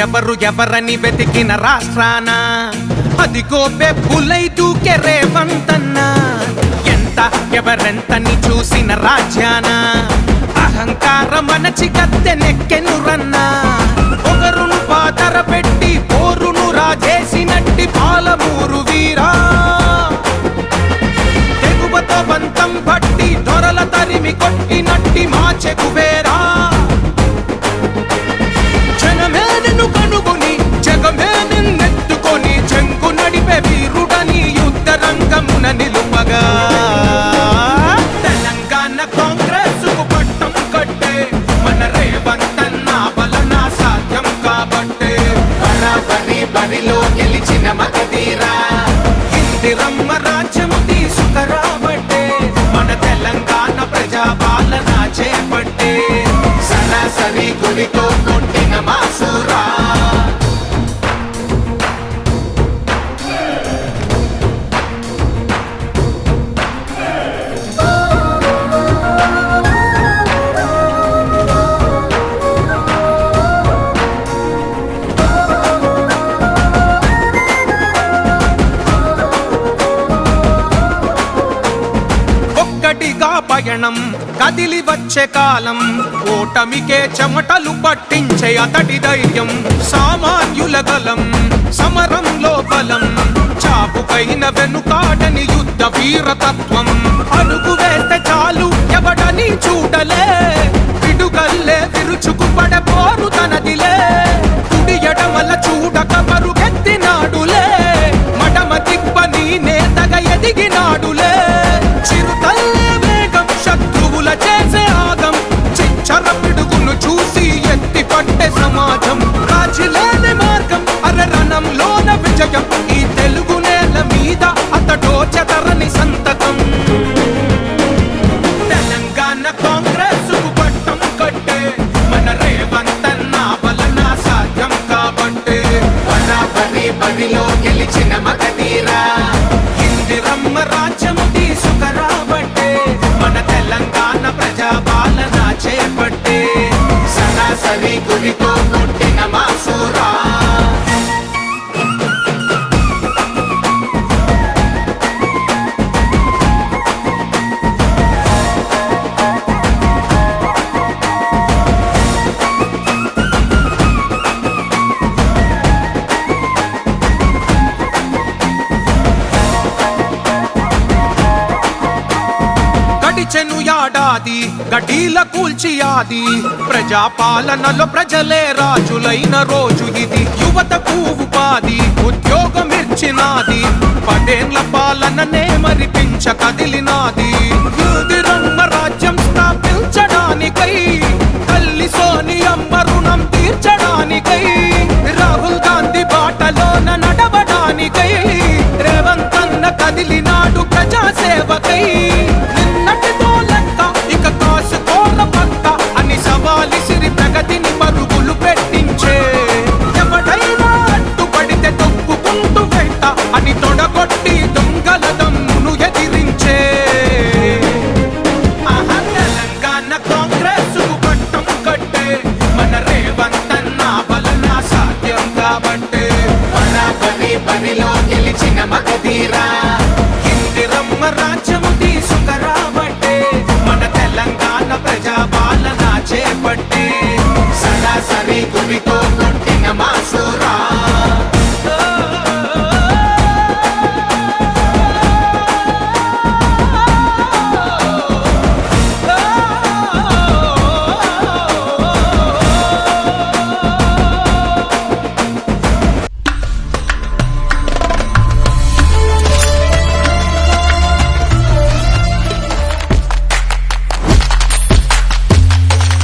ఎవరు ఎవరని వెతికిన రాష్ట్రాన అదిగో బెబ్బులై దూకే రేవంతన్న. ఎంత ఎవరెంతని చూసిన రాజ్యాన అహంకారం అనచి గద్దెనెక్కెను రన్నా. ఒకరును పాతర పెట్టి పోరును రాజేసినట్టి పాలమూరు వీరా. తెగువతో బంతం పట్టి దొరల తరిమి కొట్టినట్టి మా చెగువేరా. జనమే నిన్ను కనుగొని జగమే నిన్నెత్తుకొని చెంగు నడిపే వీరుడని యుద్ధ రంగమున నిలుపగా తెలంగాణ కాంగ్రెస్ కు పట్టం కట్టే మన రేవంతన్న వలన సాధ్యం కాబట్టే. బరాబరి బరిలో గెలిచిన మగధీరా ఇందిరమ్మ రాజ్యము తీసుకురాబట్టే. మన తెలంగాణ ప్రజా పాలన చేపట్టే సరాసరి గుడితో కొట్టిన మాసూరా. ఒక్కటిగా పయనం కదిలి వచ్చే కాలం ఓటమికే చెమటలు పట్టించే అతడి ధైర్యం. సామాన్యుల గలం సమరంలో బలం చాపుకైన వెనుకాడని యుద్ధ వీరతత్వం. అడుగు వేస్తే చాలు ఎవడని చూడలే పిడుగల్లే విరుచుకు పడపోరు తనదిలే. కుడి ఎడమల చూడక పరుగెత్తినాడులే మడమ తిప్పని నేతగా ఎదిగినాడులే. చిరుతల్లే వేగం శత్రువుల చేసే ఆగం చిచ్చర పిడుగును చూసి ఎత్తి పట్టే సమాజం. రాజులేని మార్గం అరణంలోన విజయం ఈ తెలుగు నేల మీద అతడో చెదరని సంతకం. తెలంగాణ కాంగ్రెస్ కు పట్టం కట్టే మన రేవంతన్న వలన సాధ్యం కాబట్టే. బరాబరి బరిలో గెలిచిన మగధీరా ఇందిరమ్మ రాజ్యము తీసుకురాబట్టే. మన తెలంగాణ ప్రజా పాలన చేపట్టే సరాసరి గుడితో కొట్టిన మాసూరా. గడిచెను యాడాది గడీల కూల్చి ఆది ప్రజాపాలనలో ప్రజలే రాజులైన రోజు ఇది. యువతకు ఉపాధి ఉద్యోగమిచ్చినాది 10 ఏళ్ల పాలననే మరిపించ కదిలినాది. ఇందిరమ్మ రాజ్యం స్థాపించడానికై తల్లి సోనియమ్మ రుణం తీర్చడానికై రాహుల్ గాంధీ బాటలోన నడవడానికై రేవంతన్న కదిలినాడు ప్రజాసేవకై. నిన్నటితో లెక్క ఇక కాసుకోర పక్క అని సవాలిసిరి ప్రగతిని పరుగులు పెట్టించే. ఎవడైనా అడ్డుపడితే తొక్కుకుంటూ వెంట అని తొడగొట్టి దొంగల దమ్మును ఎదిరించే. తెలంగాణ కాంగ్రెస్ కు పట్టం కట్టే మన రేవంతన్న వలన సాధ్యం కాబట్టే. బరాబరి బరిలో గెలిచిన